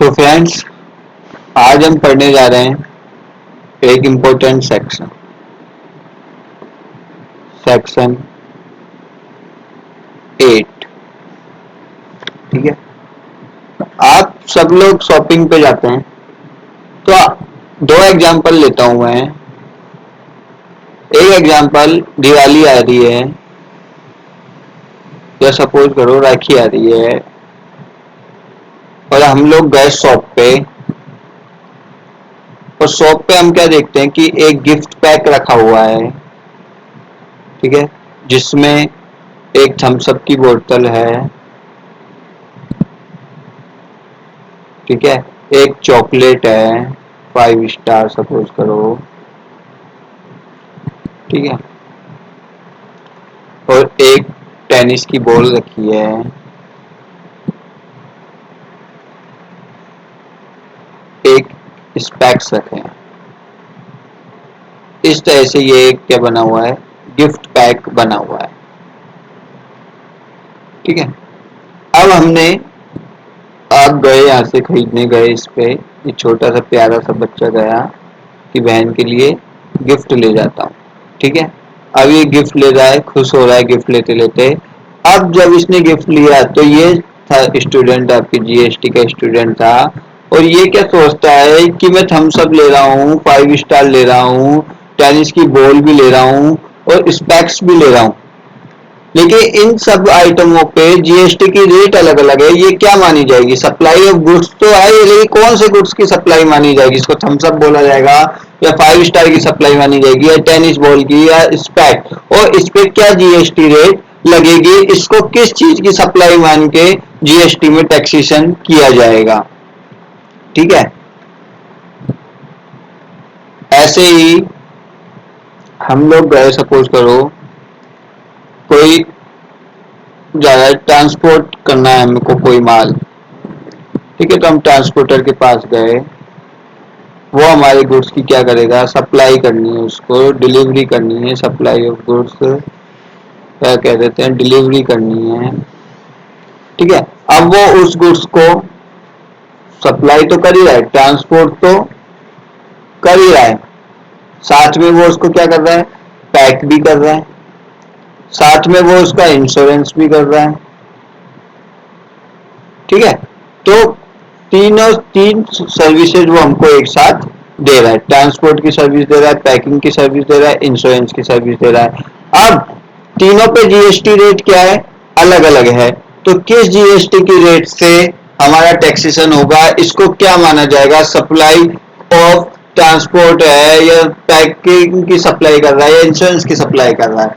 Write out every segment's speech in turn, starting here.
तो फ्रेंड्स, आज हम पढ़ने जा रहे हैं एक इम्पोर्टेंट सेक्शन सेक्शन 8। ठीक है। आप सब लोग शॉपिंग पे जाते हैं तो दो एग्जांपल लेता हूं मैं। एक एग्जांपल दिवाली आ रही है या सपोज करो राखी आ रही है और हम लोग गए शॉप पे, और शॉप पे हम क्या देखते हैं कि एक गिफ्ट पैक रखा हुआ है। ठीक है। जिसमें एक थम्स अप की बोतल है। ठीक है। एक चॉकलेट है 5 स्टार सपोज करो। ठीक है। और एक टेनिस की बॉल रखी है। एक स्पेक्स रखे हैं। इस तरह से ये एक क्या बना हुआ है, गिफ्ट पैक बना हुआ है। ठीक है। अब हमने आप गए, यहाँ से खरीदने गए, इस पे एक छोटा सा प्यारा सा बच्चा गया कि बहन के लिए गिफ्ट ले जाता हूँ। ठीक है। अब ये गिफ्ट ले रहा है, खुश हो रहा है गिफ्ट लेते लेते। अब जब इसने गिफ्ट लिया तो ये था स्टूडेंट, आपके जीएसटी का स्टूडेंट था, और ये क्या सोचता है कि मैं थम्स अप ले रहा हूँ, 5 स्टार ले रहा हूँ, टेनिस की बॉल भी ले रहा हूँ और स्पेक्स भी ले रहा हूँ। लेकिन इन सब आइटमों पे जीएसटी की रेट अलग अलग है। ये क्या मानी जाएगी? सप्लाई ऑफ गुड्स तो है, लेकिन कौन से गुड्स की सप्लाई मानी जाएगी? इसको थम्स अप बोला जाएगा या 5 स्टार की सप्लाई मानी जाएगी या टेनिस बॉल की या स्पेक? और इस पे क्या जीएसटी रेट लगेगी? इसको किस चीज की सप्लाई मान के जीएसटी में टैक्सेशन किया जाएगा? ठीक है। ऐसे ही हम लोग गए, सपोज करो कोई जा रहा है, ट्रांसपोर्ट करना है हमको कोई माल। ठीक है। तो हम ट्रांसपोर्टर के पास गए, वो हमारे गुड्स की क्या करेगा, सप्लाई करनी है, उसको डिलीवरी करनी है। सप्लाई ऑफ गुड्स क्या कह देते हैं, डिलीवरी करनी है। ठीक है। अब वो उस गुड्स को सप्लाई तो कर ही रहा है, ट्रांसपोर्ट तो कर ही रहा है, साथ में वो उसको क्या कर रहा है, पैक भी कर रहा है, साथ में वो उसका इंश्योरेंस भी कर रहा है। ठीक है। तो तीन सर्विसेज वो हमको एक साथ दे रहा है, ट्रांसपोर्ट की सर्विस दे रहा है, पैकिंग की सर्विस दे रहा है, इंश्योरेंस की सर्विस दे रहा है। अब तीनों पे जीएसटी रेट क्या है, अलग अलग है। तो किस जीएसटी की रेट से हमारा टैक्सेशन होगा, इसको क्या माना जाएगा? सप्लाई ऑफ ट्रांसपोर्ट है या पैकिंग की सप्लाई कर रहा है या इंश्योरेंस की सप्लाई कर रहा है?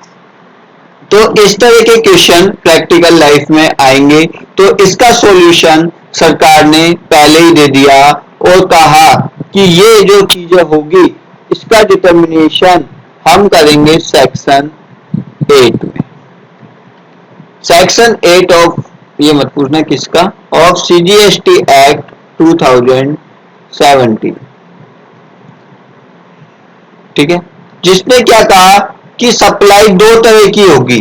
तो इस तरह के क्वेश्चन प्रैक्टिकल लाइफ में आएंगे। तो इसका सॉल्यूशन सरकार ने पहले ही दे दिया और कहा कि ये जो चीजें होगी इसका डिटर्मिनेशन हम करेंगे सेक्शन 8 में। सेक्शन 8 ऑफ, ये मत पूछना किसका, ऑफ सीजीएसटी एक्ट 2017। ठीक है। जिसने क्या कहा कि सप्लाई दो तरह की होगी।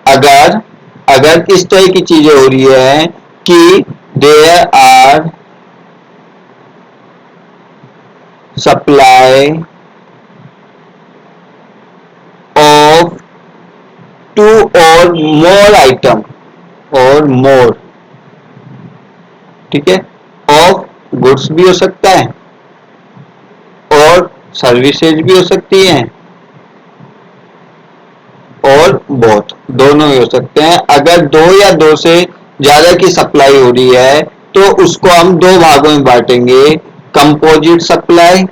अगर अगर इस तरह की चीजें हो रही है कि there are supply of two और मोर आइटम और मोर। ठीक है। ऑफ गुड्स भी हो सकता है और सर्विसेज भी हो सकती हैं और बोथ, दोनों ही हो सकते हैं। अगर दो या दो से ज्यादा की सप्लाई हो रही है तो उसको हम दो भागों में बांटेंगे, कंपोजिट सप्लाई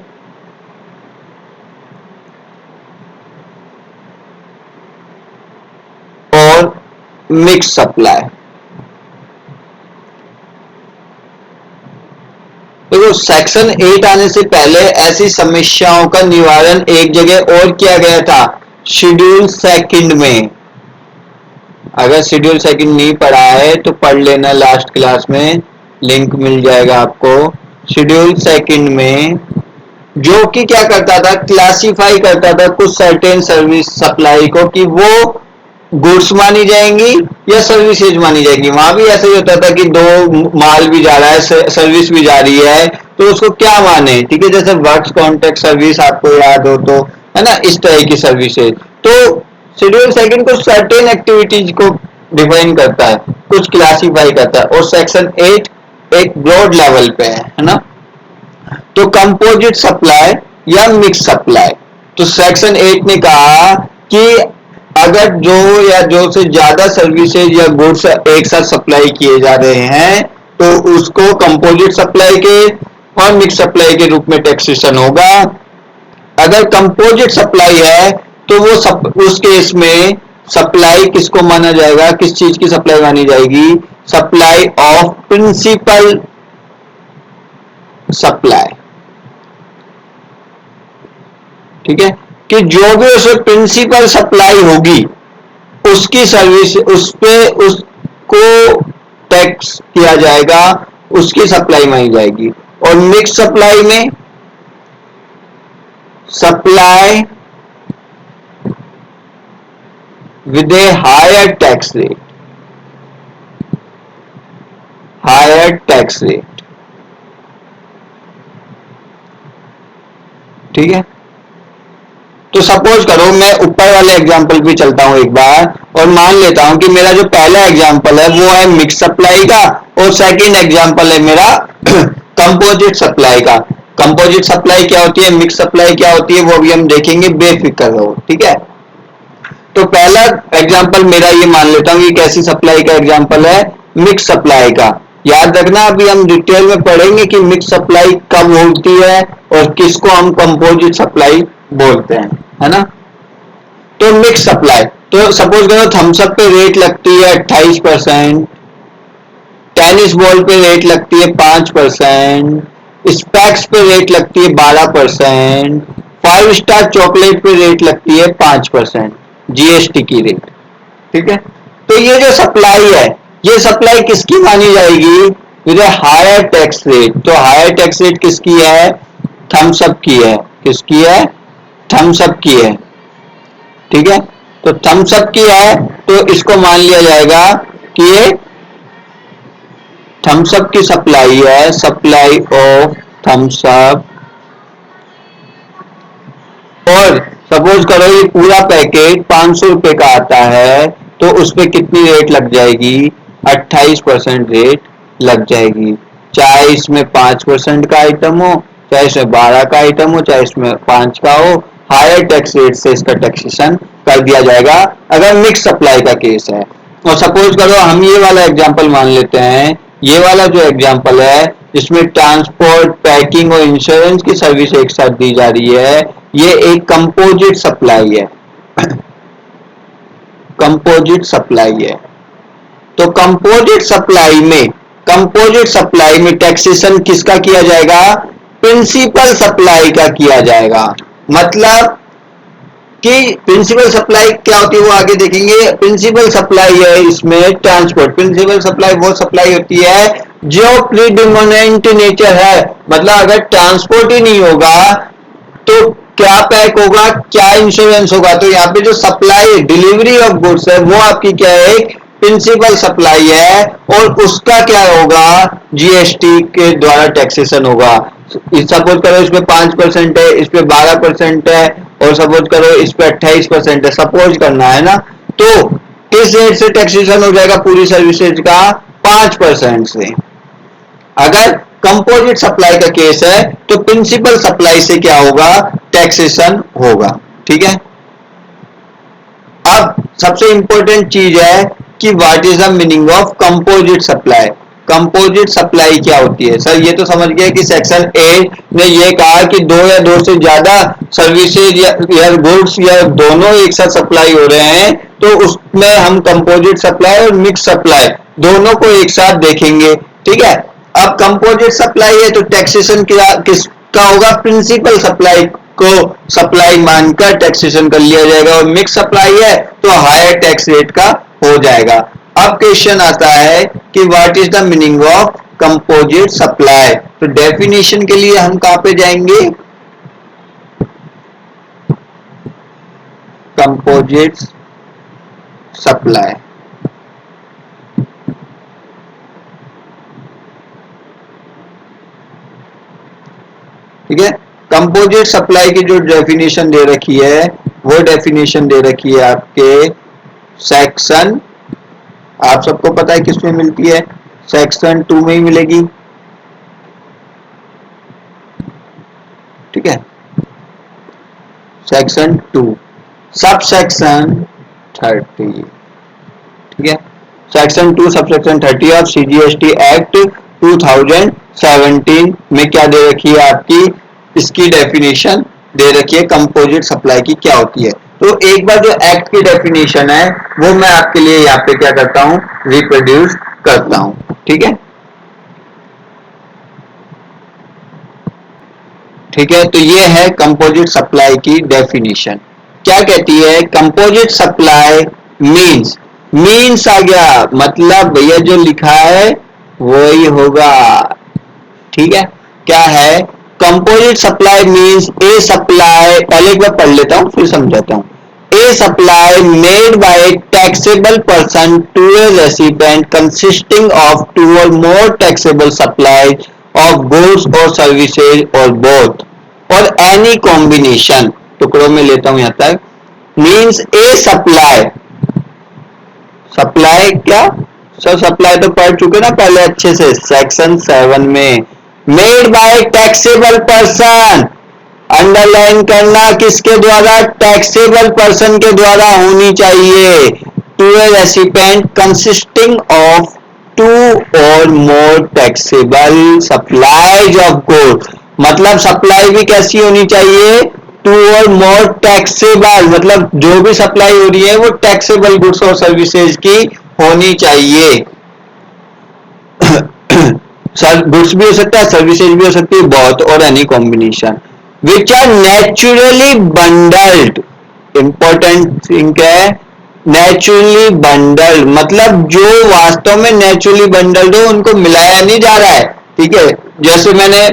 और मिक्स सप्लाई। देखो, सेक्शन 8 आने से पहले ऐसी समस्याओं का निवारण एक जगह और किया गया था, शेड्यूल सेकंड में। अगर शेड्यूल सेकंड नहीं पढ़ा है तो पढ़ लेना, लास्ट क्लास में लिंक मिल जाएगा आपको। शेड्यूल सेकंड में जो कि क्या करता था, क्लासिफाई करता था कुछ सर्टेन सर्विस सप्लाई को कि वो गुड्स मानी जाएंगी या सर्विसेज मानी जाएंगी। वहां भी ऐसा ही होता था कि दो माल भी जा रहा है, सर्विस भी जा रही है, तो उसको क्या माने, ठीक है, जैसे वर्क्स कॉन्ट्रैक्ट सर्विस आपको याद हो तो, है ना, इस तरह की सर्विसेज। तो शेड्यूल सेकंड को सर्टेन एक्टिविटीज को डिफाइन करता है, कुछ क्लासीफाई करता है, और सेक्शन 8 एक ब्रॉड लेवल पे है ना। तो कंपोजिट सप्लाई या मिक्स सप्लाई, तो सेक्शन 8 ने कहा कि अगर दो या दो से ज्यादा सर्विसेज या गुड्स एक साथ सप्लाई किए जा रहे हैं तो उसको कंपोजिट सप्लाई के और मिक्स सप्लाई के रूप में टैक्सेशन होगा। अगर कंपोजिट सप्लाई है तो वो उस केस में सप्लाई किसको माना जाएगा, किस चीज की सप्लाई मानी जाएगी, सप्लाई ऑफ प्रिंसिपल सप्लाई, ठीक है, कि जो भी उसे प्रिंसिपल सप्लाई होगी उसकी सर्विस उस पे उसको टैक्स किया जाएगा, उसकी सप्लाई मानी जाएगी। और मिक्स सप्लाई में supply with a higher tax rate, higher tax rate, ठीक है। तो सपोज करो मैं ऊपर वाले एग्जांपल पे चलता हूं एक बार, और मान लेता हूं कि मेरा जो पहला एग्जांपल है वो है मिक्स सप्लाई का, और सेकंड एग्जांपल है मेरा कंपोजिट सप्लाई का। कंपोजिट सप्लाई क्या होती है, मिक्स सप्लाई क्या होती है, वो भी हम देखेंगे, बेफिक्र रहो, ठीक है। तो पहला एग्जांपल मेरा ये मान लेता हूं कि कैसी सप्लाई का एग्जांपल है, मिक्स सप्लाई का। याद रखना अभी हम डिटेल में पढ़ेंगे कि मिक्स सप्लाई कब होती है और किसको हम कंपोजिट सप्लाई बोलते हैं, है ना। तो मिक्स सप्लाई, तो सपोज करो थम्स अप पे रेट लगती है 28%, टेनिस बॉल पे रेट लगती है 5%, स्पैक्स पे रेट लगती है 12%, 5 स्टार चॉकलेट पे रेट लगती है 5% जीएसटी की रेट, ठीक है। तो ये जो सप्लाई है, ये सप्लाई किसकी मानी जाएगी, विद हायर टैक्स रेट। तो हायर टैक्स रेट किसकी है, थम्स अप की है, किसकी है, थम्स अप की है, ठीक है। तो थम्स अप की है तो इसको मान लिया जाएगा कि ये थम्स अप की सप्लाई है, सप्लाई ऑफ थम्स अप। और सपोज करो ये पूरा पैकेट 500 रुपए का आता है तो उस पर कितनी रेट लग जाएगी, 28% रेट लग जाएगी, चाहे इसमें 5% का आइटम हो, चाहे इसमें 12 का आइटम हो, चाहे इसमें 5 का हो, हायर टैक्स रेट से इसका टैक्सेशन कर दिया जाएगा अगर मिक्स सप्लाई का केस है। और सपोज करो हम ये वाला एग्जांपल मान लेते हैं, ये वाला जो एग्जांपल है जिसमें ट्रांसपोर्ट, पैकिंग और इंश्योरेंस की सर्विस एक साथ दी जा रही है, ये एक कंपोजिट सप्लाई है, कंपोजिट सप्लाई है। तो कंपोजिट सप्लाई में टैक्सेशन किसका किया जाएगा, प्रिंसिपल सप्लाई का किया जाएगा। मतलब कि प्रिंसिपल सप्लाई क्या होती है वो आगे देखेंगे। प्रिंसिपल सप्लाई है इसमें ट्रांसपोर्ट, प्रिंसिपल सप्लाई वो सप्लाई होती है जो प्रीडिमोनेंट नेचर है, मतलब अगर ट्रांसपोर्ट ही नहीं होगा तो क्या पैक होगा, क्या इंश्योरेंस होगा। तो यहाँ पे जो सप्लाई डिलीवरी ऑफ गुड्स है वो आपकी क्या है, एक प्रिंसिपल सप्लाई है, और उसका क्या होगा, जीएसटी के द्वारा टैक्सेशन होगा। सपोज करो इस पे 5% है, इस पे 12% है, और सपोज करो इस पे 28% है, सपोज करना है ना। तो किस रेट से टैक्सेशन हो जाएगा पूरी सर्विसेज का, 5% से। अगर कंपोजिट सप्लाई का केस है तो प्रिंसिपल सप्लाई से क्या होगा, टैक्सेशन होगा, ठीक है। अब सबसे इंपॉर्टेंट चीज है कि what is the meaning of composite supply. Composite supply क्या होती है, सर ये तो समझ गया कि सेक्शन 8 ने ये कहा कि दो या दो से ज्यादा सर्विसेज या गुड्स या दोनों एक साथ सप्लाई हो रहे हैं तो उसमें हम कंपोजिट सप्लाई और मिक्स सप्लाई दोनों को एक साथ देखेंगे, ठीक है। अब कंपोजिट सप्लाई है तो टैक्सेशन किसका होगा, प्रिंसिपल सप्लाई को सप्लाई मानकर टैक्सेशन कर लिया जाएगा, और मिक्स सप्लाई है तो हायर टैक्स रेट का हो जाएगा। अब क्वेश्चन आता है कि what is the meaning of composite supply. तो डेफिनेशन के लिए हम कहां पे जाएंगे, कंपोजिट सप्लाई। ठीक है, कंपोजिट सप्लाई की जो डेफिनेशन दे रखी है वो डेफिनेशन दे रखी है आपके सेक्शन, आप सबको पता है किसमें मिलती है, सेक्शन 2 में ही मिलेगी। ठीक है, सेक्शन 2 सब सेक्शन 30। ठीक है, section 2 sub section 30 of CGST act 2017 में क्या दे रखी है आपकी, इसकी डेफिनेशन दे रखी है कंपोजिट सप्लाई की क्या होती है। तो एक बार जो एक्ट की डेफिनेशन है वो मैं आपके लिए यहाँ पे क्या करता हूँ, रिप्रोड्यूस करता हूँ। ठीक है, ठीक है, तो ये है कंपोजिट सप्लाई की डेफिनेशन। क्या कहती है, कंपोजिट सप्लाई मींस, मींस आ गया मतलब भैया जो लिखा है वही होगा। ठीक है, क्या है, composite supply means a supply, पहले एक बार पढ़ लेता हूं फिर समझाता हूं। A supply made by taxable person to a resident consisting of two और more taxable supply of goods or services or both or any combination, टुकड़ों में लेता हूं यहां तक, मींस ए सप्लाई, सप्लाई क्या, सर सप्लाई तो पढ़ चुके ना पहले अच्छे से सेक्शन 7 में, made by taxable person, underline करना किसके द्वारा, टैक्सेबल पर्सन के द्वारा होनी चाहिए, to a recipient consisting of two और more taxable supplies of goods, मतलब सप्लाई भी कैसी होनी चाहिए, टू और मोर टैक्सेबल, मतलब जो भी सप्लाई हो रही है वो टैक्सेबल गुड्स और सर्विसेज की होनी चाहिए। गुड्स भी हो सकता है, सर्विसेज भी हो सकती है, बहुत, और any combination which are naturally bundled, important thing है, नेचुरली बंडल्ड मतलब जो वास्तव में नेचुरली बंडल्ड हो उनको मिलाया नहीं जा रहा है। ठीक है, जैसे मैंने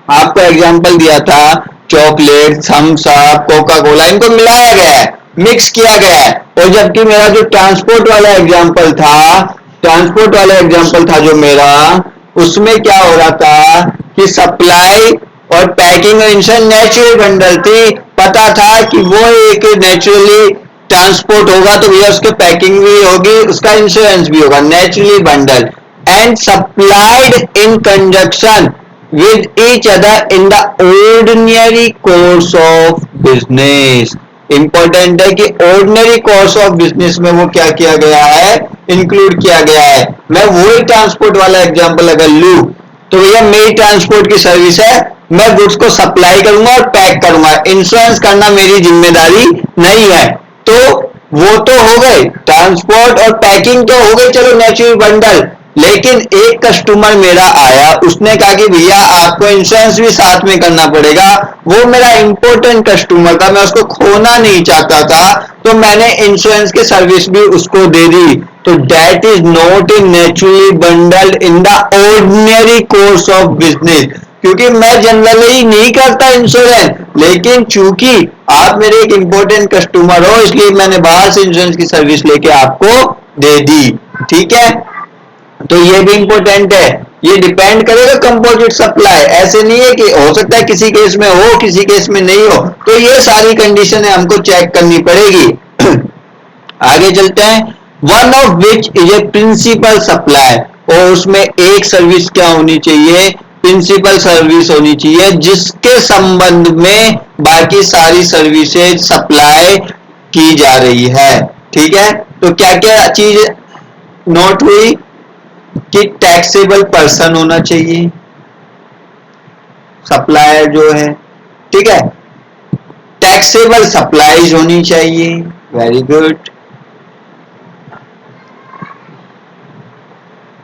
आपको एग्जांपल दिया था, chocolate, Thums Up, Coca Cola, इनको मिलाया गया है, मिक्स किया गया है। और जबकि मेरा जो ट्रांसपोर्ट वाला एग्जांपल था, ट्रांसपोर्ट वाला एग्जांपल था जो मेरा, उसमें क्या हो रहा था कि सप्लाई और पैकिंग इंश्योरेंस नेचुरल बंडल थी, पता था कि वो एक नेचुरली ट्रांसपोर्ट होगा तो भैया उसके पैकिंग भी होगी, उसका इंश्योरेंस भी होगा, naturally bundle and supplied in conjunction with each other in the ordinary course of business। Important है कि ordinary course of business में वो क्या किया गया है, इंक्लूड किया गया है। मैं वही ट्रांसपोर्ट वाला एग्जांपल अगर लूं तो भैया मेरी ट्रांसपोर्ट की सर्विस है, मैं गुड्स को सप्लाई करूंगा और पैक करूंगा, इंश्योरेंस करना मेरी जिम्मेदारी नहीं है। तो वो तो हो गए ट्रांसपोर्ट और पैकिंग तो हो गई, चलो नेचुरल बंडल, लेकिन एक कस्टमर मेरा आया, उसने कहा कि भैया आपको इंश्योरेंस भी साथ में करना पड़ेगा, वो मेरा इंपॉर्टेंट कस्टमर था, मैं उसको खोना नहीं चाहता था, तो मैंने इंश्योरेंस की सर्विस भी उसको दे दी। तो that is not a naturally bundled in the ordinary course of business, क्योंकि मैं जनरली नहीं करता इंश्योरेंस, लेकिन चूंकि आप मेरे एक इंपॉर्टेंट कस्टमर हो इसलिए मैंने बाहर से इंश्योरेंस की सर्विस लेके आपको दे दी। ठीक है, तो ये भी इंपॉर्टेंट है, ये डिपेंड करेगा कंपोजिट सप्लाई, ऐसे नहीं है कि हो सकता है किसी केस में हो किसी केस में नहीं हो, तो ये सारी कंडीशन है हमको चेक करनी पड़ेगी। आगे चलते हैं, one of which is a principal supply, और उसमें एक सर्विस क्या होनी चाहिए, प्रिंसिपल सर्विस होनी चाहिए जिसके संबंध में बाकी सारी सर्विसेज सप्लाई की जा रही है। ठीक है, तो क्या क्या चीज नोट हुई कि टैक्सेबल पर्सन होना चाहिए सप्लायर जो है, ठीक है, टैक्सेबल सप्लाईज होनी चाहिए, वेरी गुड,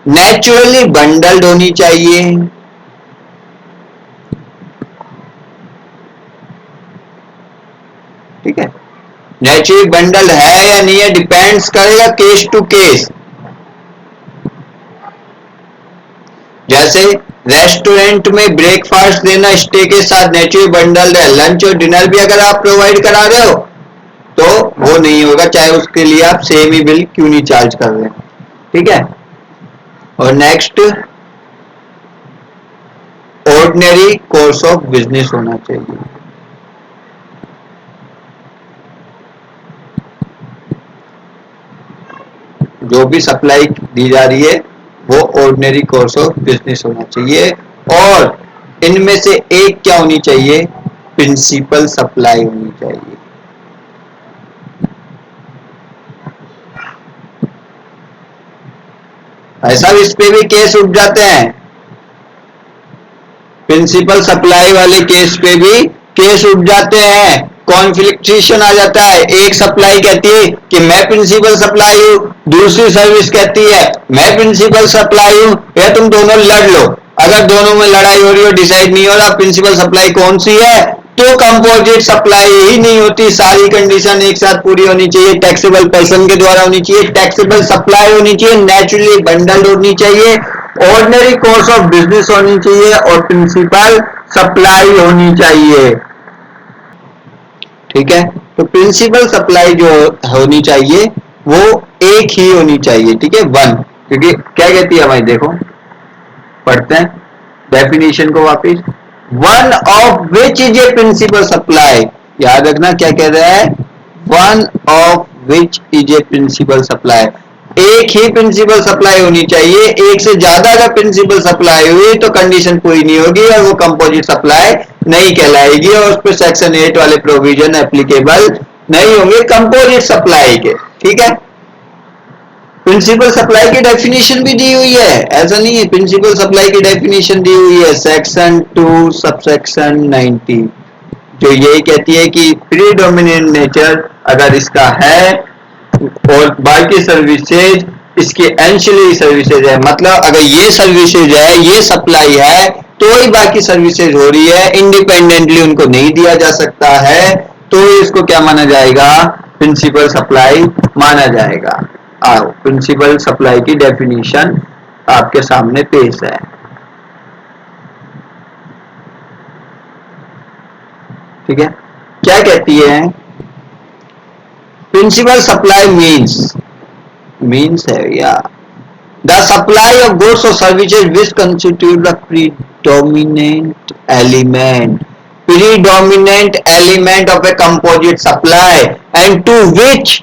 नेचुरली बंडल्ड होनी चाहिए, ठीक है, नेचुरली बंडल्ड है या नहीं है डिपेंड्स करेगा केस टू केस। जैसे रेस्टोरेंट में ब्रेकफास्ट देना स्टे के साथ नेचुरल बंडल है, लंच और डिनर भी अगर आप प्रोवाइड करा रहे हो तो वो नहीं होगा, चाहे उसके लिए आप सेम ही बिल क्यों नहीं चार्ज कर रहे हैं। ठीक है। और next, ordinary course of business होना चाहिए। जो भी सप्लाई दी जा रही है वो ऑर्डिनरी कोर्स ऑफ बिजनेस होना चाहिए। और इनमें से एक क्या होनी चाहिए, प्रिंसिपल सप्लाई होनी चाहिए। ऐसा इस पे भी केस उठ जाते हैं, प्रिंसिपल सप्लाई वाले केस पे भी केस उठ जाते हैं, कॉन्फ्लिक्टेशन आ जाता है। एक सप्लाई कहती है कि मैं प्रिंसिपल सप्लाई हूं, दूसरी सर्विस कहती है मैं प्रिंसिपल सप्लाई हूं, या तुम दोनों लड़ लो। अगर दोनों में लड़ाई हो रही हो, डिसाइड नहीं हो रहा प्रिंसिपल सप्लाई कौन सी है, तो कंपोजिट सप्लाई ही नहीं होती। सारी कंडीशन एक साथ पूरी होनी चाहिए, टैक्सेबल पर्सन के द्वारा होनी चाहिए, टैक्सेबल सप्लाई होनी चाहिए, नेचुरली बंडल्ड होनी चाहिए, ऑर्डिनरी कोर्स ऑफ बिजनेस होनी चाहिए और प्रिंसिपल सप्लाई होनी चाहिए। ठीक है। तो प्रिंसिपल सप्लाई जो होनी चाहिए वो एक ही होनी चाहिए। ठीक है, वन। क्योंकि क्या कहती है भाई, देखो पढ़ते हैं डेफिनेशन को वापिस। One of which is a principal supply, याद रखना क्या कह रहा है, one of which is a principal supply. एक ही प्रिंसिपल सप्लाई होनी चाहिए। एक से ज्यादा अगर प्रिंसिपल सप्लाई हुई तो कंडीशन पूरी नहीं होगी और वो कंपोजिट सप्लाई नहीं कहलाएगी और उस पर सेक्शन 8 वाले प्रोविजन एप्लीकेबल नहीं होंगे कंपोजिट सप्लाई के। ठीक है। प्रिंसिपल सप्लाई की डेफिनेशन भी दी हुई है, ऐसा नहीं है, प्रिंसिपल सप्लाई की डेफिनेशन दी हुई है सेक्शन 2 सबसेक्शन 90, जो यही कहती है कि प्रीडोमिनेंट नेचर अगर इसका है और बाकी सर्विसेज इसके एंशियरी सर्विसेज है, मतलब अगर ये सर्विसेज है, ये सप्लाई है, तो ही बाकी सर्विसेज हो रही है, इंडिपेंडेंटली उनको नहीं दिया जा सकता है, तो इसको क्या माना जाएगा, प्रिंसिपल सप्लाई माना जाएगा। आओ प्रिंसिपल सप्लाई की डेफिनेशन आपके सामने पेश है। ठीक है, क्या कहती है, प्रिंसिपल सप्लाई मीन्स है या the supply of goods or services which constitute the predominant element of a composite supply and to which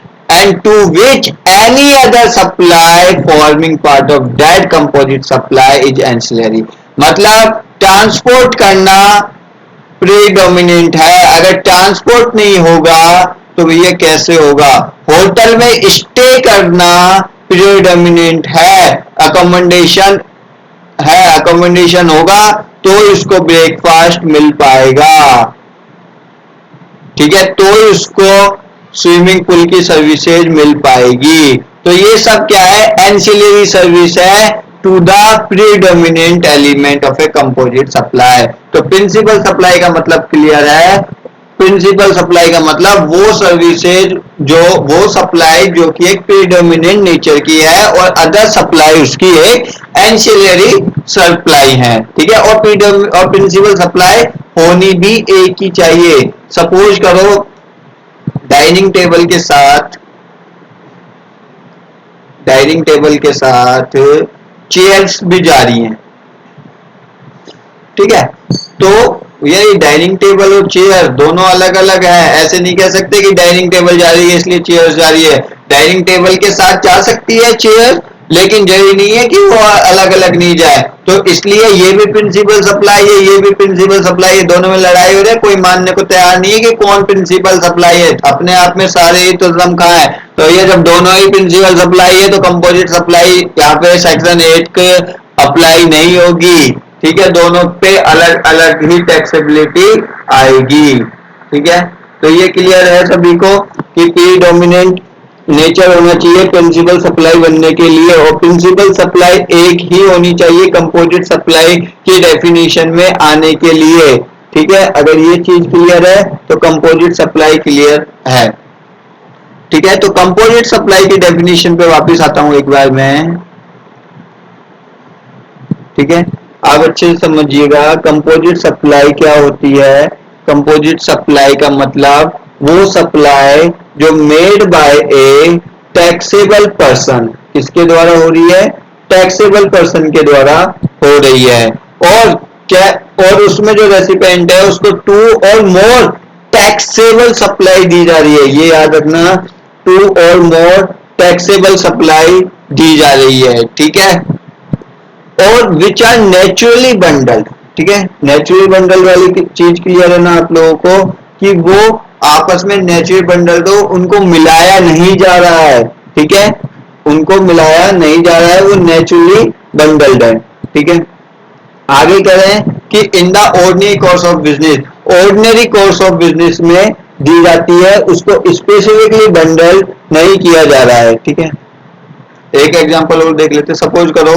any other supply forming part of that composite supply is ancillary। मतलब transport करना predominant है, अगर transport नहीं होगा तो भैया कैसे होगा। होटल में स्टे करना प्रीडोमिनेंट है, अकोमोडेशन होगा तो इसको ब्रेकफास्ट मिल पाएगा। ठीक है, तो इसको स्विमिंग पूल की सर्विसेज मिल पाएगी। तो ये सब क्या है, एंसिलरी सर्विस है to the predominant element of a composite supply. तो प्रिंसिपल सप्लाई का मतलब क्लियर है, प्रिंसिपल सप्लाई का मतलब वो सर्विसेज वो सप्लाई जो कि एक प्रीडोमिनेंट नेचर की है और अदर सप्लाई उसकी एक एंसिलरी सप्लाई है। ठीक है, और प्रिंसिपल सप्लाई होनी भी एक ही चाहिए। सपोज करो डाइनिंग टेबल के साथ चेयर्स भी जा रही हैं। ठीक है, तो ये डाइनिंग टेबल और चेयर दोनों अलग अलग है। ऐसे नहीं कह सकते कि डाइनिंग टेबल जा रही है इसलिए चेयर जा रही है। डाइनिंग टेबल के साथ जा सकती है चेयर, लेकिन जरूरी नहीं है कि वो अलग अलग नहीं जाए। तो इसलिए ये भी प्रिंसिपल सप्लाई है, ये भी प्रिंसिपल सप्लाई है, दोनों में लड़ाई हो रही है, कोई मानने को तैयार नहीं है कि कौन प्रिंसिपल सप्लाई है। अपने आप में सारे ही तो दम कहाँ है। तो ये जब दोनों ही प्रिंसिपल सप्लाई है तो कंपोजिट सप्लाई यहाँ पे सेक्शन 8 के अप्लाई नहीं होगी। ठीक है, दोनों पे अलग अलग ही टैक्सेबिलिटी आएगी। ठीक है, तो ये क्लियर है सभी को कि प्रीडोमिनेंट नेचर होना चाहिए प्रिंसिपल सप्लाई बनने के लिए, और प्रिंसिपल सप्लाई एक ही होनी चाहिए कंपोजिट सप्लाई की डेफिनेशन में आने के लिए। ठीक है, अगर ये चीज क्लियर है तो कंपोजिट सप्लाई क्लियर है। ठीक है, तो कंपोजिट सप्लाई की डेफिनेशन पे वापस आता हूं एक बार मैं। ठीक है, आप अच्छे से समझिएगा कंपोजिट सप्लाई क्या होती है। कंपोजिट सप्लाई का मतलब वो सप्लाई जो made by a taxable person, किसके द्वारा हो रही है? टैक्सेबल पर्सन के द्वारा हो रही है। और क्या, और उसमें जो रेसिपेंट है उसको टू और मोर टैक्सेबल सप्लाई दी जा रही है, ये याद रखना, टू और मोर टैक्सेबल सप्लाई दी जा रही है, ठीक है। और विच आर नेचुरली बंडल्ड, ठीक है, नेचुरली बंडल वाली चीज क्लियर है ना आप लोगों को, कि वो आपस में नेचुरल बंडल, तो उनको मिलाया नहीं जा रहा है, ठीक है, उनको मिलाया नहीं जा रहा है, वो नेचुरली बंडल्ड है, ठीक है। आगे कह रहे हैं कि in the ordinary course of business, ordinary course of business में दी जाती है, उसको स्पेसिफिकली बंडल नहीं किया जा रहा है, ठीक है। एक एग्जांपल और देख लेते, सपोज करो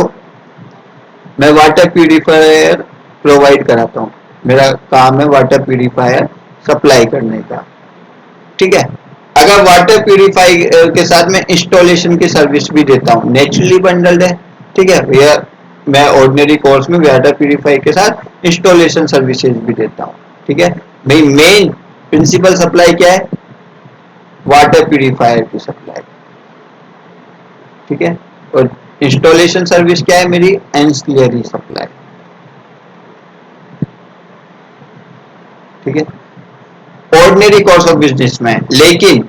मैं वाटर प्यूरिफायर प्रोवाइड कराता हूँ, मेरा काम है वाटर प्यूरिफायर सप्लाई करने का, ठीक है। अगर वाटर प्यूरिफायर के साथ में इंस्टॉलेशन की सर्विस भी देता हूँ, नेचुरली बंडल्ड है, ठीक है भैया। मैं ऑर्डिनरी कोर्स में वाटर प्यूरिफायर के साथ इंस्टॉलेशन सर्विसेज भी देता हूँ, ठीक है। भाई मेन प्रिंसिपल सप्लाई क्या है? वाटर प्यूरिफायर की सप्लाई, ठीक है। और इंस्टॉलेशन सर्विस क्या है मेरी? एंसिलरी सप्लाई, ठीक है, ऑर्डिनरी कोर्स ऑफ बिजनेस में। लेकिन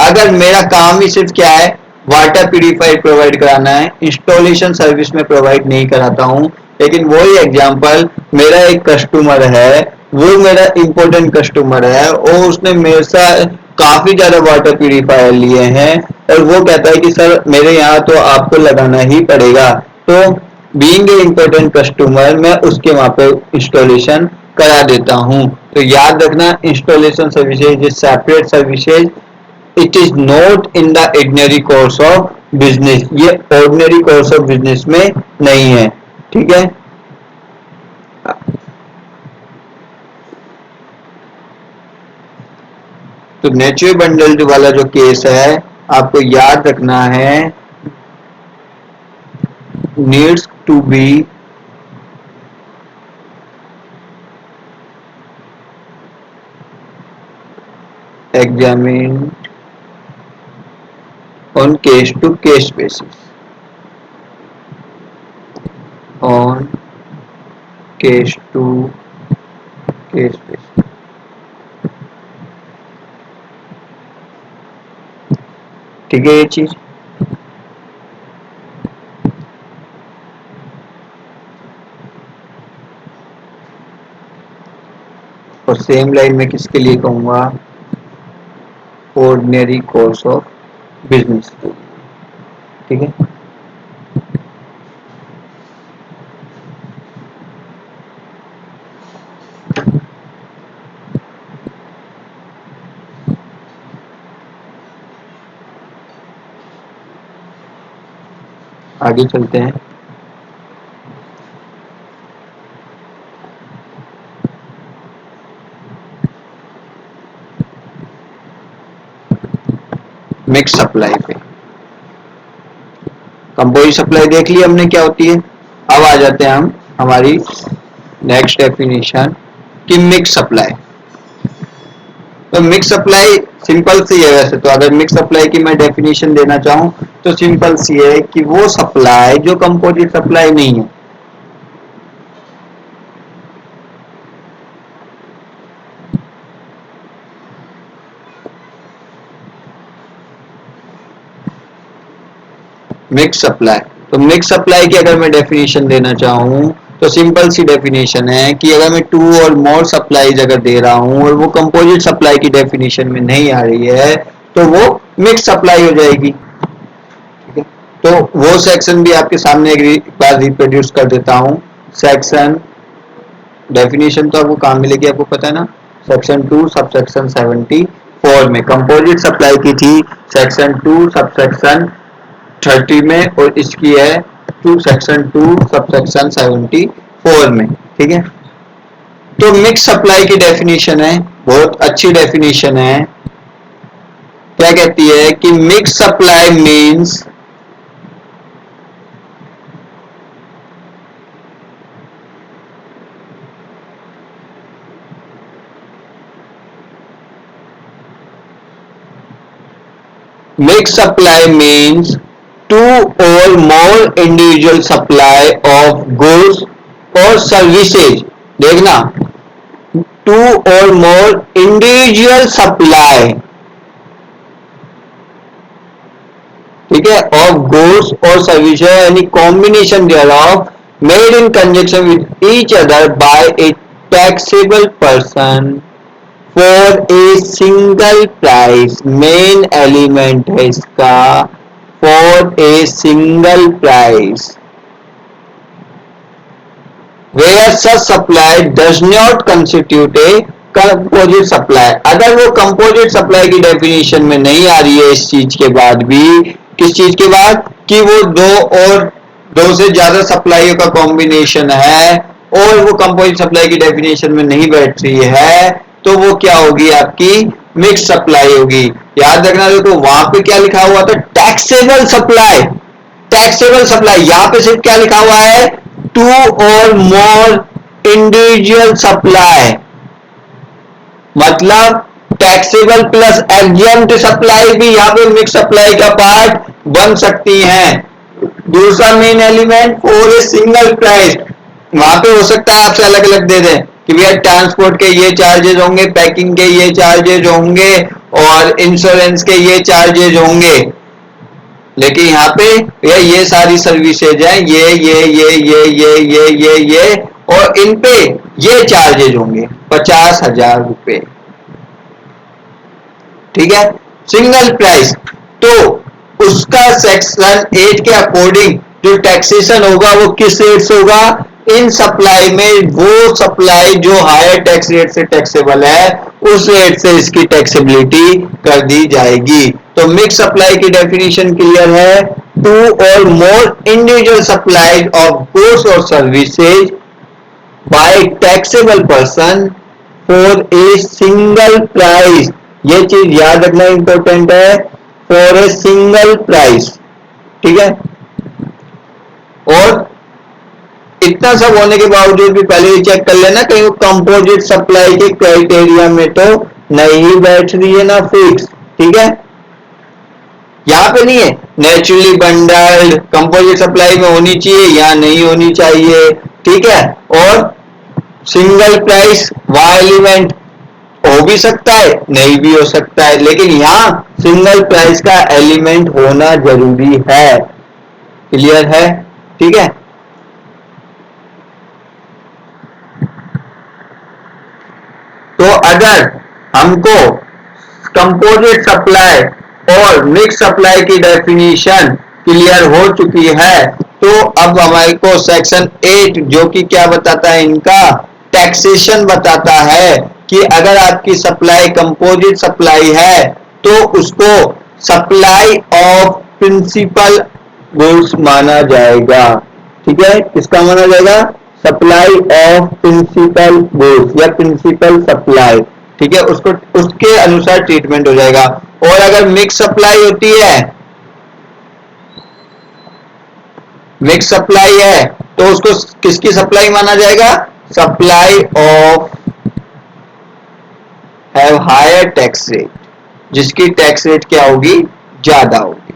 अगर मेरा काम ही सिर्फ क्या है, वाटर प्यूरिफायर प्रोवाइड कराना है, इंस्टॉलेशन सर्विस में प्रोवाइड नहीं कराता हूँ, लेकिन वही एग्जांपल, मेरा एक कस्टमर है, वो मेरा इंपॉर्टेंट कस्टमर है और उसने मेरे से काफी ज्यादा वाटर प्यूरिफायर लिए हैं, और वो कहता है कि सर मेरे यहाँ तो आपको लगाना ही पड़ेगा, तो बीइंग ए इम्पोर्टेंट कस्टमर मैं उसके वहां पे इंस्टॉलेशन करा देता हूँ। तो याद रखना, installation services is separate services, it is not in the ordinary course of business, ये ऑर्डिनरी कोर्स ऑफ बिजनेस में नहीं है, ठीक है। तो नेचुरल बंडल्ड वाला जो केस है, आपको याद रखना है, needs to be examined on case to case basis, on case to case basis, ठीक है ये चीज। और सेम लाइन में किसके लिए कहूंगा? ऑर्डिनरी कोर्स ऑफ बिजनेस, ठीक है। आगे चलते हैं। मिक्स सप्लाई पे, कंपोजिट सप्लाई देख ली हमने क्या होती है। अब आ जाते हैं हम हमारी नेक्स्ट डेफिनेशन कि मिक्स सप्लाई। तो मिक्स सप्लाई सिंपल सी है वैसे तो, अगर मिक्स सप्लाई की मैं डेफिनेशन देना चाहूँ तो सिंपल सी है कि वो सप्लाई जो कंपोजिट सप्लाई नहीं है। मिक्स सप्लाई, तो मिक्स सप्लाई की अगर मैं डेफिनेशन देना चाहूँ तो सिंपल सी डेफिनेशन है कि अगर मैं टू और मोर सप्लाईज अगर दे रहा हूँ और वो कंपोजिट सप्लाई की डेफिनेशन में नहीं आ रही है, तो वो मिक्स सप्लाई हो जाएगी, ठीक है। तो वो सेक्शन भी आपके सामने एक बार रिप्रोड्यूस कर देता हूँ। सेक्शन डेफिनेशन तो आपको कहाँ मिलेगी, आपको पता है ना, सेक्शन 2 सबसेक्शन 74 में कंपोजिट सप्लाई की थी, सेक्शन 2 सबसेक्शन 30 में, और इसकी है टू सेक्शन 2 सबसेक्शन 74 में, ठीक है। तो मिक्स सप्लाई की डेफिनेशन है, बहुत अच्छी डेफिनेशन है। क्या कहती है कि mix supply means Mixed supply means two or more individual supply of goods or services. देखना, two or more individual supply, ठीक है, of goods or services, any combination thereof made in conjunction with each other by a taxable person for a single price. Main element है इसका for a single price, where such supply does not constitute a composite supply. अगर वो composite supply की definition में नहीं आ रही है इस चीज के बाद भी, किस चीज के बाद, कि वो दो से ज्यादा सप्लाईयों का कॉम्बिनेशन है और वो कंपोजिट सप्लाई की डेफिनेशन में नहीं बैठ रही है, तो वो क्या होगी, आपकी मिक्स सप्लाई होगी. याद रखना, देखो वहां पे क्या लिखा हुआ था, टैक्सेबल सप्लाई. टैक्सेबल सप्लाई, यहां पे सिर्फ क्या लिखा हुआ है, टू और मोर इंडिविजुअल सप्लाई. मतलब टैक्सेबल प्लस एग्जेम्प्ट सप्लाई भी यहाँ पे मिक्स सप्लाई का पार्ट बन सकती हैं. दूसरा main element for a single price, वहां पे हो सकता है आपसे अलग अलग दे दें कि भैया ट्रांसपोर्ट के ये चार्जेस होंगे, पैकिंग के ये चार्जेस होंगे और इंश्योरेंस के ये चार्जेस होंगे, लेकिन यहाँ पे भैया ये सारी सर्विसेज हैं, ये और इन पे ये चार्जेज होंगे 50,000 रुपए. ठीक है, सिंगल प्राइस. तो उसका सेक्शन 8 के अकॉर्डिंग जो टैक्सेशन होगा वो किस रेट से होगा, इन सप्लाई में वो सप्लाई जो हायर टैक्स रेट से टैक्सेबल है उस रेट से इसकी टैक्सेबिलिटी कर दी जाएगी. तो मिक्स सप्लाई की डेफिनेशन क्लियर है, टू और more individual supply of goods or services by taxable person for a single price. ये चीज याद रखना इंपॉर्टेंट है, फॉर ए सिंगल प्राइस. ठीक है, और इतना सब होने के बावजूद भी पहले ये चेक कर लेना कहीं वो कंपोजिट सप्लाई के क्राइटेरिया में तो नहीं बैठ रही है ना फिक्स. ठीक है, यहां पे नहीं है नेचुरली बंडल्ड, कंपोजिट सप्लाई में होनी चाहिए या नहीं होनी चाहिए. ठीक है, और सिंगल प्राइस वहां एलिमेंट हो भी सकता है, नहीं भी हो सकता है, लेकिन यहां सिंगल प्राइस का एलिमेंट होना जरूरी है. क्लियर है? ठीक है, तो अगर हमको कंपोजिट सप्लाई और मिक्स सप्लाई की डेफिनेशन क्लियर हो चुकी है, तो अब हमारे को सेक्शन 8 जो कि क्या बताता है, इनका टैक्सेशन बताता है कि अगर आपकी सप्लाई कंपोजिट सप्लाई है तो उसको सप्लाई ऑफ प्रिंसिपल गुड्स माना जाएगा. ठीक है, किसका माना जाएगा, सप्लाई ऑफ प्रिंसिपल गुड्स या प्रिंसिपल सप्लाई. ठीक है, उसको उसके अनुसार ट्रीटमेंट हो जाएगा. और अगर मिक्स सप्लाई होती है, मिक्स सप्लाई है तो उसको किसकी सप्लाई माना जाएगा, supply of have higher tax rate, जिसकी टैक्स रेट क्या होगी, ज्यादा होगी.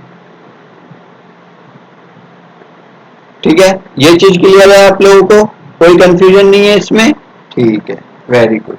ठीक है, ये चीज क्लियर है आप लोगों को, कोई कंफ्यूजन नहीं है इसमें. ठीक है, वेरी गुड.